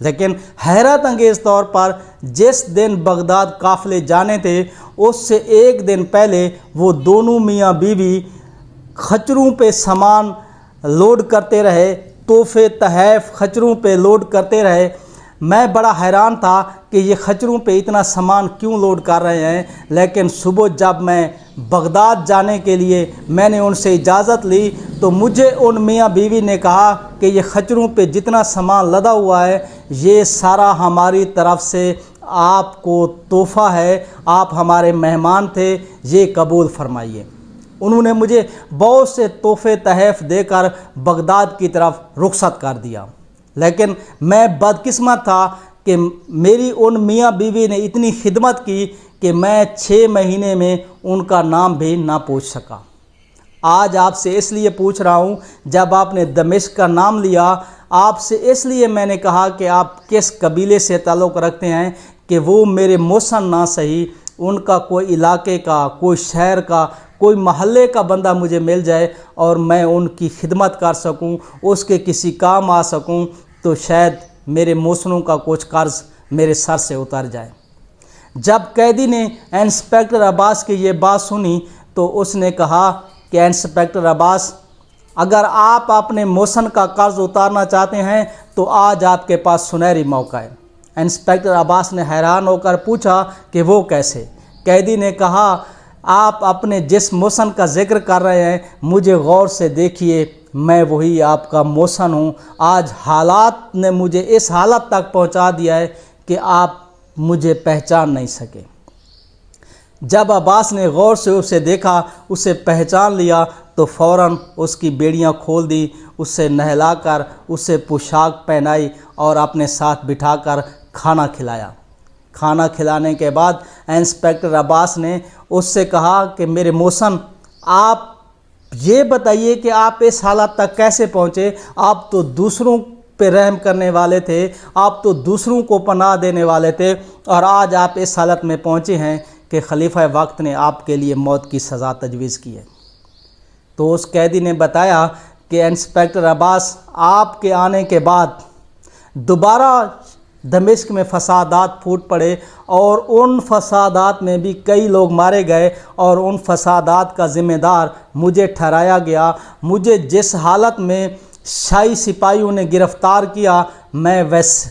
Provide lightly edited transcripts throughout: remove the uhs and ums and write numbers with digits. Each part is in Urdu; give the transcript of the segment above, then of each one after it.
لیکن حیرت انگیز طور پر جس دن بغداد قافلے جانے تھے اس سے ایک دن پہلے وہ دونوں میاں بیوی خچروں پہ سامان لوڈ کرتے رہے، تحفے تحائف خچروں پہ لوڈ کرتے رہے۔ میں بڑا حیران تھا کہ یہ خچروں پہ اتنا سامان کیوں لوڈ کر رہے ہیں، لیکن صبح جب میں بغداد جانے کے لیے میں نے ان سے اجازت لی تو مجھے ان میاں بیوی نے کہا کہ یہ خچروں پہ جتنا سامان لدا ہوا ہے یہ سارا ہماری طرف سے آپ کو تحفہ ہے، آپ ہمارے مہمان تھے، یہ قبول فرمائیے۔ انہوں نے مجھے بہت سے تحفے تحائف دے کر بغداد کی طرف رخصت کر دیا، لیکن میں بدقسمت تھا کہ میری ان میاں بیوی نے اتنی خدمت کی کہ میں 6 مہینے میں ان کا نام بھی نہ پوچھ سکا۔ آج آپ سے اس لیے پوچھ رہا ہوں، جب آپ نے دمشق کا نام لیا، آپ سے اس لیے میں نے کہا کہ آپ کس قبیلے سے تعلق رکھتے ہیں کہ وہ میرے محسن نہ صحیح ان کا کوئی علاقے کا، کوئی شہر کا، کوئی محلے کا بندہ مجھے مل جائے اور میں ان کی خدمت کر سکوں، اس کے کسی کام آ سکوں، تو شاید میرے محسنوں کا کچھ قرض میرے سر سے اتر جائے۔ جب قیدی نے انسپکٹر عباس کی یہ بات سنی تو اس نے کہا کہ انسپکٹر عباس، اگر آپ اپنے محسن کا قرض اتارنا چاہتے ہیں تو آج آپ کے پاس سنہری موقع ہے۔ انسپکٹر عباس نے حیران ہو کر پوچھا کہ وہ کیسے؟ قیدی نے کہا، آپ اپنے جس محسن کا ذکر کر رہے ہیں مجھے غور سے دیکھیے، میں وہی آپ کا محسن ہوں۔ آج حالات نے مجھے اس حالت تک پہنچا دیا ہے کہ آپ مجھے پہچان نہیں سکے۔ جب عباس نے غور سے اسے دیکھا، اسے پہچان لیا تو فوراً اس کی بیڑیاں کھول دی، اسے نہلا کر اسے پوشاک پہنائی اور اپنے ساتھ بٹھا کر کھانا کھلایا۔ کھانا کھلانے کے بعد انسپکٹر عباس نے اس سے کہا کہ میرے محسن، آپ یہ بتائیے کہ آپ اس حالت تک کیسے پہنچے؟ آپ تو دوسروں پہ رحم کرنے والے تھے، آپ تو دوسروں کو پناہ دینے والے تھے، اور آج آپ اس حالت میں پہنچے ہیں کہ خلیفہ وقت نے آپ کے لیے موت کی سزا تجویز کی ہے۔ تو اس قیدی نے بتایا کہ انسپکٹر عباس، آپ کے آنے کے بعد دوبارہ دمشق میں فسادات پھوٹ پڑے اور ان فسادات میں بھی کئی لوگ مارے گئے اور ان فسادات کا ذمہ دار مجھے ٹھہرایا گیا۔ مجھے جس حالت میں شاہی سپاہیوں نے گرفتار کیا میں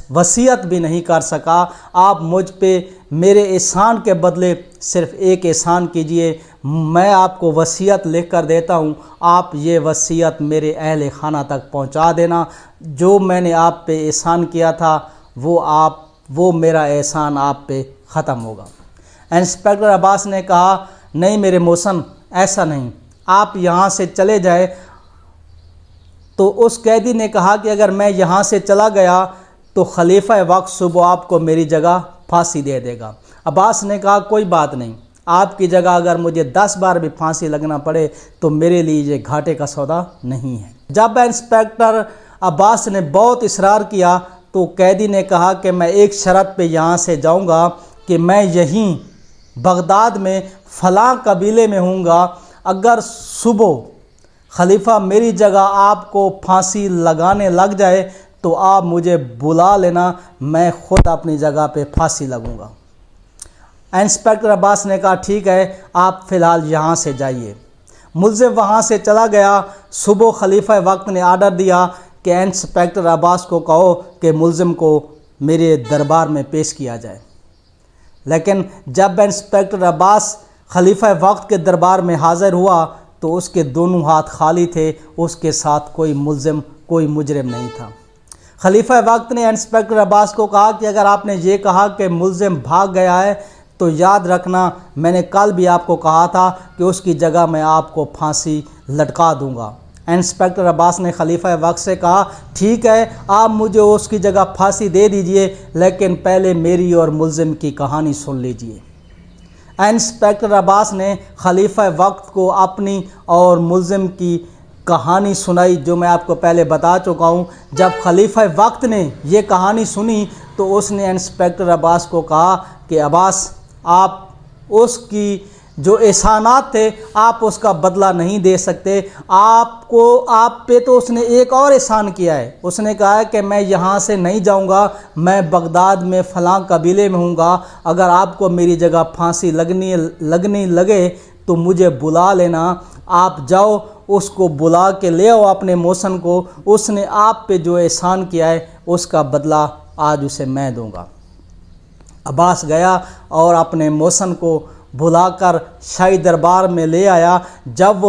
وصیت بھی نہیں کر سکا۔ آپ مجھ پہ میرے احسان کے بدلے صرف ایک احسان کیجئے، میں آپ کو وصیت لکھ کر دیتا ہوں، آپ یہ وصیت میرے اہل خانہ تک پہنچا دینا۔ جو میں نے آپ پہ احسان کیا تھا وہ میرا احسان آپ پہ ختم ہوگا۔ انسپکٹر عباس نے کہا، نہیں میرے محسن، ایسا نہیں، آپ یہاں سے چلے جائیں۔ تو اس قیدی نے کہا کہ اگر میں یہاں سے چلا گیا تو خلیفہ وقت صبح آپ کو میری جگہ پھانسی دے دے گا۔ عباس نے کہا، کوئی بات نہیں، آپ کی جگہ اگر مجھے 10 بار بھی پھانسی لگنا پڑے تو میرے لیے یہ گھاٹے کا سودا نہیں ہے۔ جب انسپکٹر عباس نے بہت اصرار کیا تو قیدی نے کہا کہ میں ایک شرط پہ یہاں سے جاؤں گا کہ میں یہیں بغداد میں فلاں قبیلے میں ہوں گا، اگر صبح خلیفہ میری جگہ آپ کو پھانسی لگانے لگ جائے تو آپ مجھے بلا لینا، میں خود اپنی جگہ پہ پھانسی لگوں گا۔ انسپکٹر عباس نے کہا، ٹھیک ہے، آپ فی الحال یہاں سے جائیے۔ ملزم وہاں سے چلا گیا۔ صبح خلیفہ وقت نے آرڈر دیا کہ انسپکٹر عباس کو کہو کہ ملزم کو میرے دربار میں پیش کیا جائے، لیکن جب انسپکٹر عباس خلیفہ وقت کے دربار میں حاضر ہوا تو اس کے دونوں ہاتھ خالی تھے، اس کے ساتھ کوئی ملزم، کوئی مجرم نہیں تھا۔ خلیفہ وقت نے انسپکٹر عباس کو کہا کہ اگر آپ نے یہ کہا کہ ملزم بھاگ گیا ہے تو یاد رکھنا میں نے کل بھی آپ کو کہا تھا کہ اس کی جگہ میں آپ کو پھانسی لٹکا دوں گا۔ انسپکٹر عباس نے خلیفہ وقت سے کہا، ٹھیک ہے، آپ مجھے اس کی جگہ پھانسی دے دیجئے، لیکن پہلے میری اور ملزم کی کہانی سن لیجئے۔ انسپکٹر عباس نے خلیفہ وقت کو اپنی اور ملزم کی کہانی سنائی، جو میں آپ کو پہلے بتا چکا ہوں۔ جب خلیفہ وقت نے یہ کہانی سنی تو اس نے انسپکٹر عباس کو کہا کہ عباس، آپ اس کی جو احسانات تھے آپ اس کا بدلہ نہیں دے سکتے۔ آپ پہ تو اس نے ایک اور احسان کیا ہے، اس نے کہا ہے کہ میں یہاں سے نہیں جاؤں گا، میں بغداد میں فلاں قبیلے میں ہوں گا، اگر آپ کو میری جگہ پھانسی لگنی لگے تو مجھے بلا لینا۔ آپ جاؤ، اس کو بلا کے لے آؤ اپنے محسن کو، اس نے آپ پہ جو احسان کیا ہے اس کا بدلہ آج اسے میں دوں گا۔ عباس گیا اور اپنے محسن کو بلا کر شاہی دربار میں لے آیا۔ جب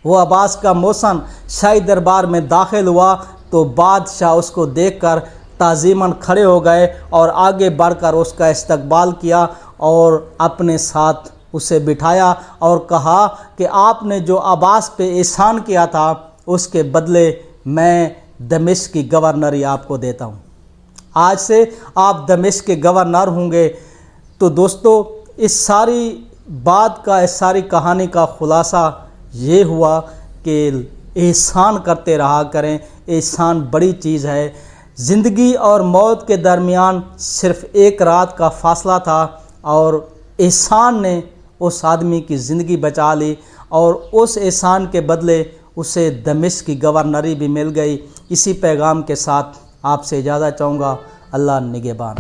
وہ عباس کا محسن شاہی دربار میں داخل ہوا تو بادشاہ اس کو دیکھ کر تعظیماً کھڑے ہو گئے اور آگے بڑھ کر اس کا استقبال کیا اور اپنے ساتھ اسے بٹھایا اور کہا کہ آپ نے جو عباس پہ احسان کیا تھا اس کے بدلے میں دمشق کی گورنری آپ کو دیتا ہوں، آج سے آپ دمشق کے گورنر ہوں گے۔ تو دوستو، اس ساری بات کا، اس ساری کہانی کا خلاصہ یہ ہوا کہ احسان کرتے رہا کریں، احسان بڑی چیز ہے۔ زندگی اور موت کے درمیان صرف ایک رات کا فاصلہ تھا اور احسان نے اس آدمی کی زندگی بچا لی اور اس احسان کے بدلے اسے دمشق کی گورنری بھی مل گئی۔ اسی پیغام کے ساتھ آپ سے اجازت چاہوں گا۔ اللہ نگہبان۔